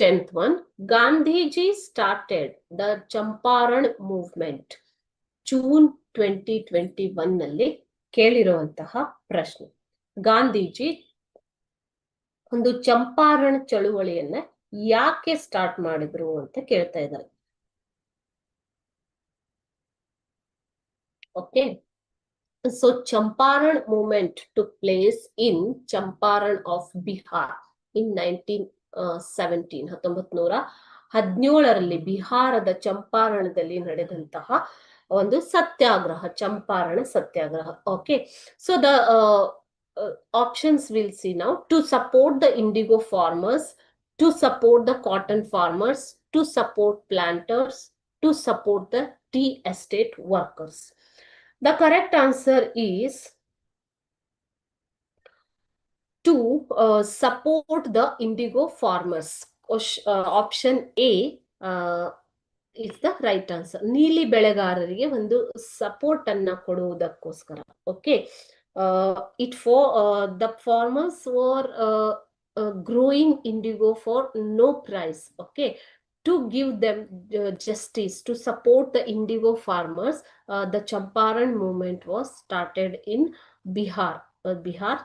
10th one, Gandhiji started the Champaran movement. June 2021 ನಲ್ಲಿ ಕೇಳಿರುವಂತಹ ಪ್ರಶ್ನೆ. ಗಾಂಧೀಜಿ ಒಂದು ಚಂಪಾರಣ್ ಚಳುವಳಿಯನ್ನ ಯಾಕೆ ಸ್ಟಾರ್ಟ್ ಮಾಡಿದ್ರು ಅಂತ ಕೇಳ್ತಾ ಇದ್ದಾರೆ. Okay, so Champaran movement took place in Champaran of Bihar in 1917. 1917ರಲ್ಲಿ ಬಿಹಾರದ ಚಂಪಾರಣದಲ್ಲಿ ನಡೆದಂತಹ ಒಂದು satyagraha, Champaran Satyagraha. Okay, so the options we'll see now: to support the indigo farmers, to support the cotton farmers, to support planters, to support the tea estate workers. The correct answer is to support the indigo farmers. Option A is the right answer. ನೀಲಿ ಬೆಳೆಗಾರರಿಗೆ ಒಂದು support ಅನ್ನ ಕೊಡುವುದಕ್ಕೋಸ್ಕರ. Okay, the farmers were growing indigo for no price. Okay, to give them justice, to support the indigo farmers, the Champaran movement was started in Bihar.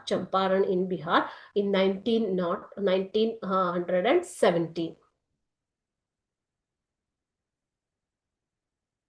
Champaran in Bihar in 1917.